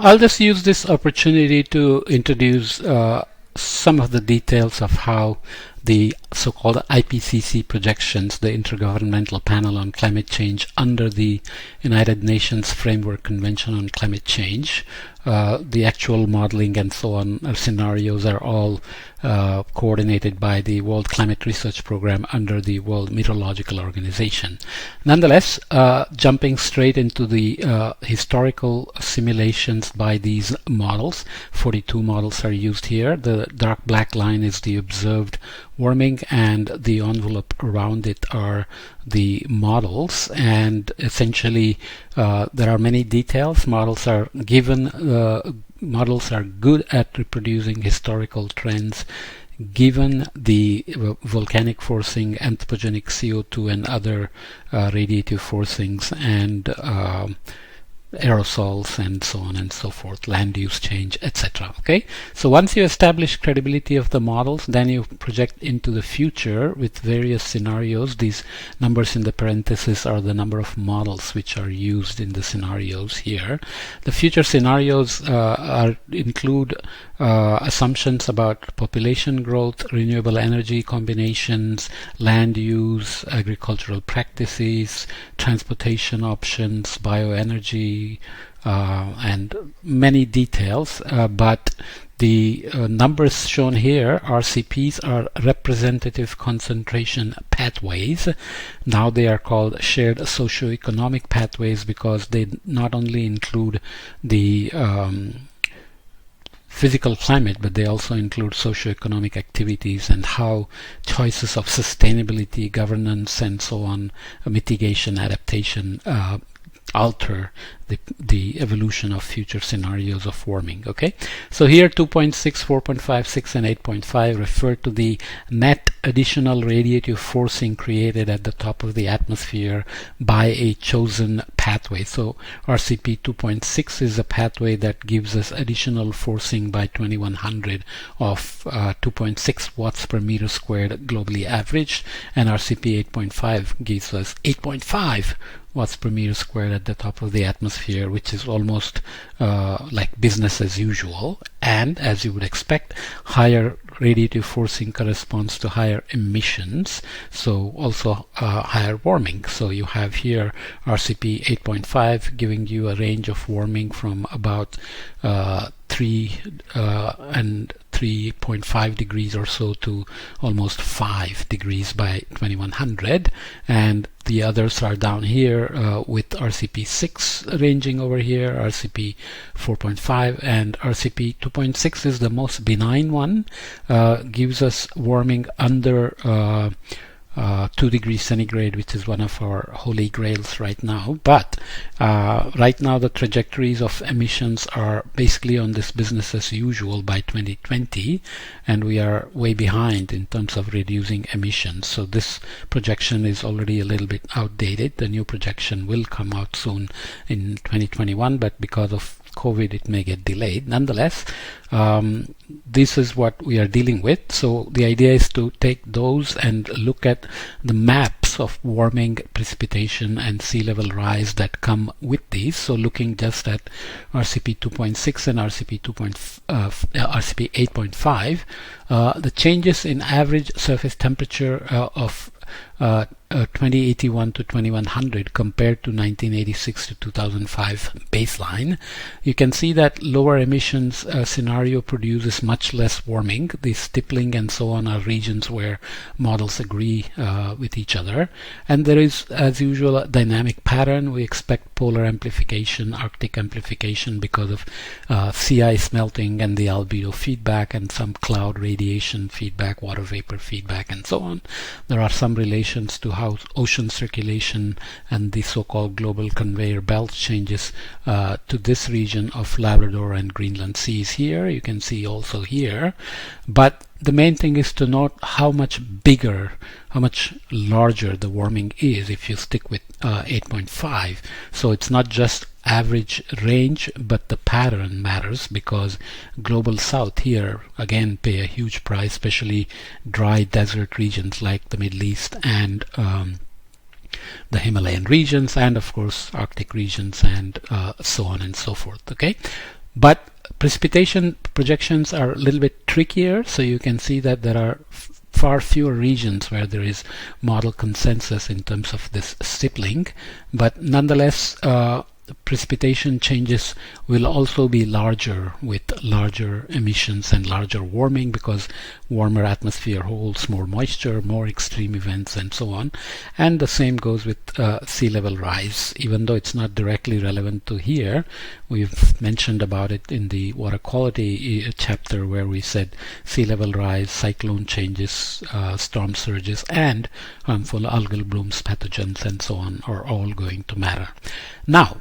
I'll just use this opportunity to introduce some of the details of how the so-called IPCC projections, the Intergovernmental Panel on Climate Change under the United Nations Framework Convention on Climate Change, the actual modeling and so on scenarios are all coordinated by the World Climate Research Program under the World Meteorological Organization. Nonetheless, jumping straight into the historical simulations by these models, 42 models are used here. The dark black line is the observed warming, and the envelope around it are the models. And essentially, there are many details. Models are good at reproducing historical trends given the volcanic forcing, anthropogenic CO2 and other radiative forcings, and aerosols and so on and so forth, land use change, etc. Okay, so once you establish credibility of the models, then you project into the future with various scenarios. These numbers in the parentheses are the number of models which are used in the scenarios here. The future scenarios include assumptions about population growth, renewable energy combinations, land use, agricultural practices, transportation options, bioenergy, and many details, but the numbers shown here, RCPs, are representative concentration pathways. Now they are called shared socioeconomic pathways because they not only include the physical climate, but they also include socioeconomic activities and how choices of sustainability, governance, and so on, mitigation, adaptation, alter the evolution of future scenarios of warming. Okay, so here 2.6, 4.5, 6 and 8.5 refer to the net additional radiative forcing created at the top of the atmosphere by a chosen pathway. So RCP 2.6 is a pathway that gives us additional forcing by 2100 of 2.6 watts per meter squared globally averaged, and RCP 8.5 gives us 8.5 watts per meter squared at the top of the atmosphere, which is almost like business as usual. And as you would expect, higher radiative forcing corresponds to higher emissions, so also higher warming. So you have here RCP 8.5 giving you a range of warming from about 3 and 3.5 degrees or so to almost 5 degrees by 2100, and the others are down here with RCP 6 ranging over here, RCP 4.5, and RCP 2.6 is the most benign one, gives us warming under 2 degrees centigrade, which is one of our holy grails right now. But right now the trajectories of emissions are basically on this business as usual by 2020, and we are way behind in terms of reducing emissions. So this projection is already a little bit outdated. The new projection will come out soon in 2021, but because of COVID it may get delayed. Nonetheless, this is what we are dealing with. So the idea is to take those and look at the maps of warming, precipitation and sea level rise that come with these. So looking just at RCP 2.6 and RCP 8.5, the changes in average surface temperature of 2081 to 2100 compared to 1986 to 2005 baseline. You can see that lower emissions scenario produces much less warming. The stippling and so on are regions where models agree with each other. And there is, as usual, a dynamic pattern. We expect polar amplification, Arctic amplification because of sea ice melting and the albedo feedback, and some cloud radiation feedback, water vapor feedback, and so on. There are some relations to how ocean circulation and the so-called global conveyor belt changes to this region of Labrador and Greenland seas here. You can see also here. But the main thing is to note how much bigger, how much larger the warming is if you stick with 8.5. So it's not just average range, but the pattern matters, because global south here again pay a huge price, especially dry desert regions like the Middle East and the Himalayan regions, and of course Arctic regions, and so on and so forth. Okay, But precipitation projections are a little bit trickier, so you can see that there are far fewer regions where there is model consensus in terms of this stippling, but nonetheless precipitation changes will also be larger with larger emissions and larger warming, because warmer atmosphere holds more moisture, more extreme events, and so on. And the same goes with sea level rise. Even though it's not directly relevant to here, we've mentioned about it in the water quality chapter, where we said sea level rise, cyclone changes, storm surges, and harmful algal blooms, pathogens, and so on are all going to matter. Now,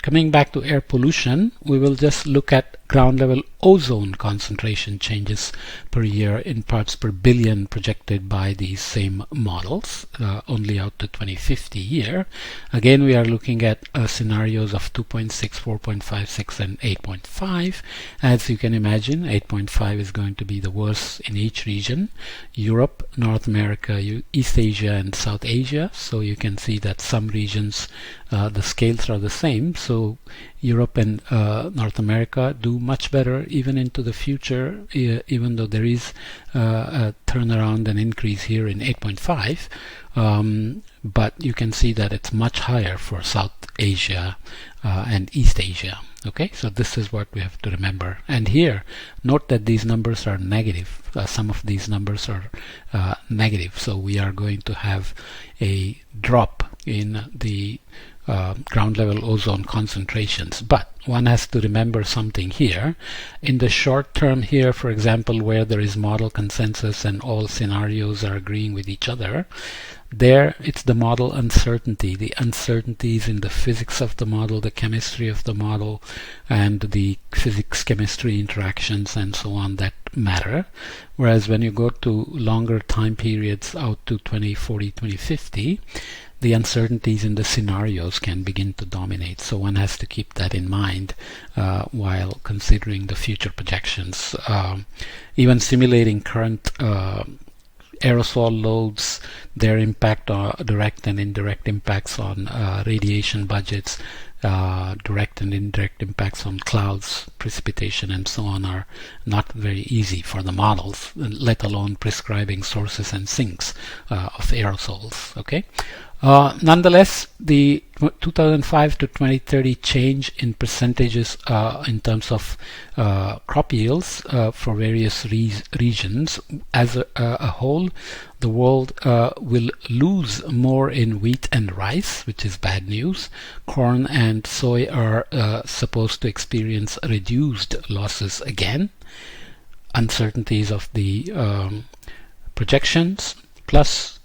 coming back to air pollution, we will just look at ground level ozone concentration changes per year in parts per billion projected by these same models, only out to 2050 year. Again, we are looking at scenarios of 2.6, 4.5, 6, and 8.5. As you can imagine, 8.5 is going to be the worst in each region: Europe, North America, East Asia, and South Asia. So you can see that some regions the scales are the same. So Europe and North America do much better even into the future, even though there is a turnaround and increase here in 8.5. But you can see that it's much higher for South Asia and East Asia. Okay, so this is what we have to remember. And here, note that these numbers are negative. Some of these numbers are negative. So we are going to have a drop in the ground level ozone concentrations. But one has to remember something here. In the short term here, for example, where there is model consensus and all scenarios are agreeing with each other, there it's the model uncertainty. The uncertainties in the physics of the model, the chemistry of the model, and the physics-chemistry interactions and so on that matter. Whereas when you go to longer time periods out to 2040, 2050, the uncertainties in the scenarios can begin to dominate. So one has to keep that in mind while considering the future projections. Even simulating current aerosol loads, their impact on direct and indirect impacts on radiation budgets, direct and indirect impacts on clouds, precipitation, and so on are not very easy for the models, let alone prescribing sources and sinks of aerosols. Okay. Nonetheless, the 2005 to 2030 change in percentages in terms of crop yields for various regions as a whole, the world will lose more in wheat and rice, which is bad news. Corn and soy are supposed to experience reduced losses again. Uncertainties of the projections, plus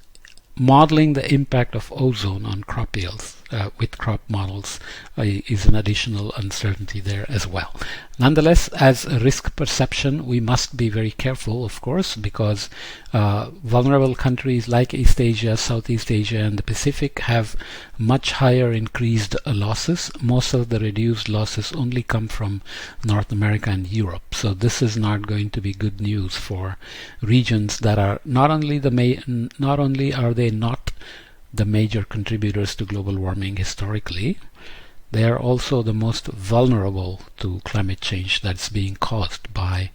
modeling the impact of ozone on crop yields with crop models is an additional uncertainty there as well. Nonetheless, as a risk perception, we must be very careful, of course, because vulnerable countries like East Asia, Southeast Asia, and the Pacific have much higher increased losses. Most of the reduced losses only come from North America and Europe. So this is not going to be good news for regions that are not only are they not the major contributors to global warming historically, they are also the most vulnerable to climate change that's being caused by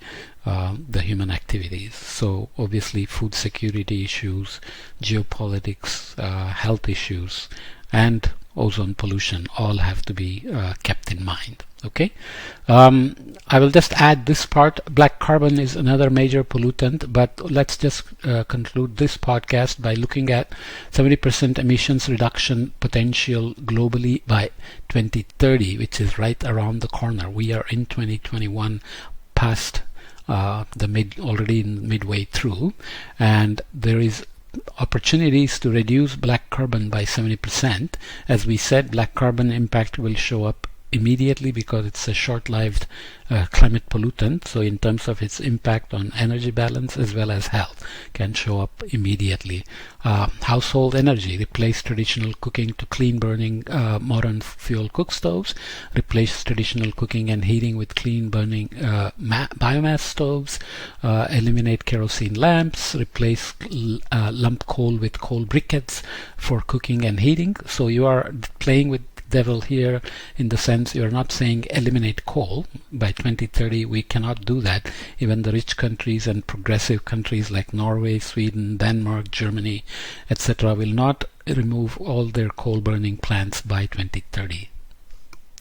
the human activities. So obviously food security issues, geopolitics, health issues, and ozone pollution all have to be kept in mind. Okay, I will just add this part. Black carbon is another major pollutant, but let's just conclude this podcast by looking at 70% emissions reduction potential globally by 2030, which is right around the corner. We are in 2021, past already midway through, and there is opportunities to reduce black carbon by 70%. As we said, black carbon impact will show up immediately because it's a short-lived climate pollutant. So in terms of its impact on energy balance as well as health, can show up immediately. Household energy: replace traditional cooking to clean burning modern fuel cook stoves, replace traditional cooking and heating with clean burning biomass stoves, eliminate kerosene lamps, replace lump coal with coal briquettes for cooking and heating. So you are playing with devil here, in the sense you're not saying eliminate coal by 2030. We cannot do that. Even the rich countries and progressive countries like Norway, Sweden, Denmark, Germany, etc. will not remove all their coal burning plants by 2030.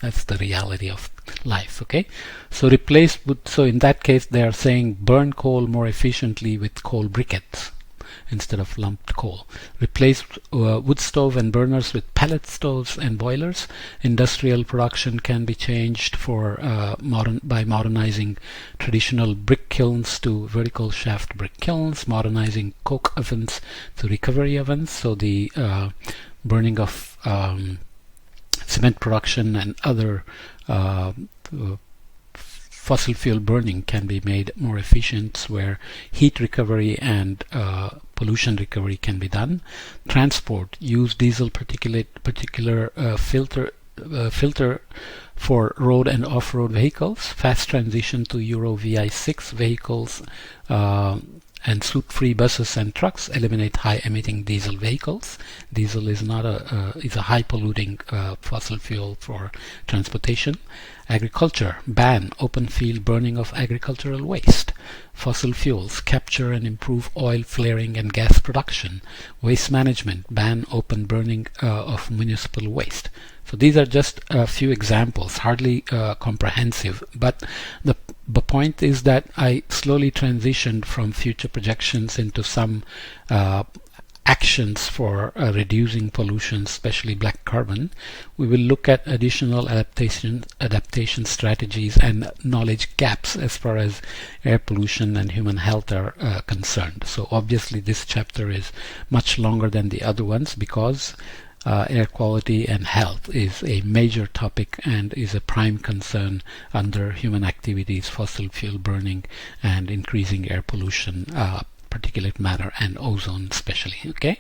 That's the reality of life. Okay, so replace wood. So in that case, they are saying burn coal more efficiently with coal briquettes instead of lumped coal. Replace wood stove and burners with pellet stoves and boilers. Industrial production can be changed for by modernizing traditional brick kilns to vertical shaft brick kilns, modernizing coke ovens to recovery ovens. So the burning of cement production and other fossil fuel burning can be made more efficient, where heat recovery and pollution recovery can be done. Transport, use diesel particular filter for road and off-road vehicles. Fast transition to Euro VI6 vehicles and soot-free buses and trucks. Eliminate high-emitting diesel vehicles. Diesel is not is a high-polluting fossil fuel for transportation. Agriculture, ban open field burning of agricultural waste. Fossil fuels, capture and improve oil flaring and gas production. Waste management, ban open burning of municipal waste. So these are just a few examples, hardly comprehensive, but the point is that I slowly transitioned from future projections into some actions for reducing pollution, especially black carbon. We will look at additional adaptation strategies and knowledge gaps as far as air pollution and human health are concerned. So obviously this chapter is much longer than the other ones, because air quality and health is a major topic and is a prime concern under human activities, fossil fuel burning, and increasing air pollution, particulate matter and ozone especially. Okay.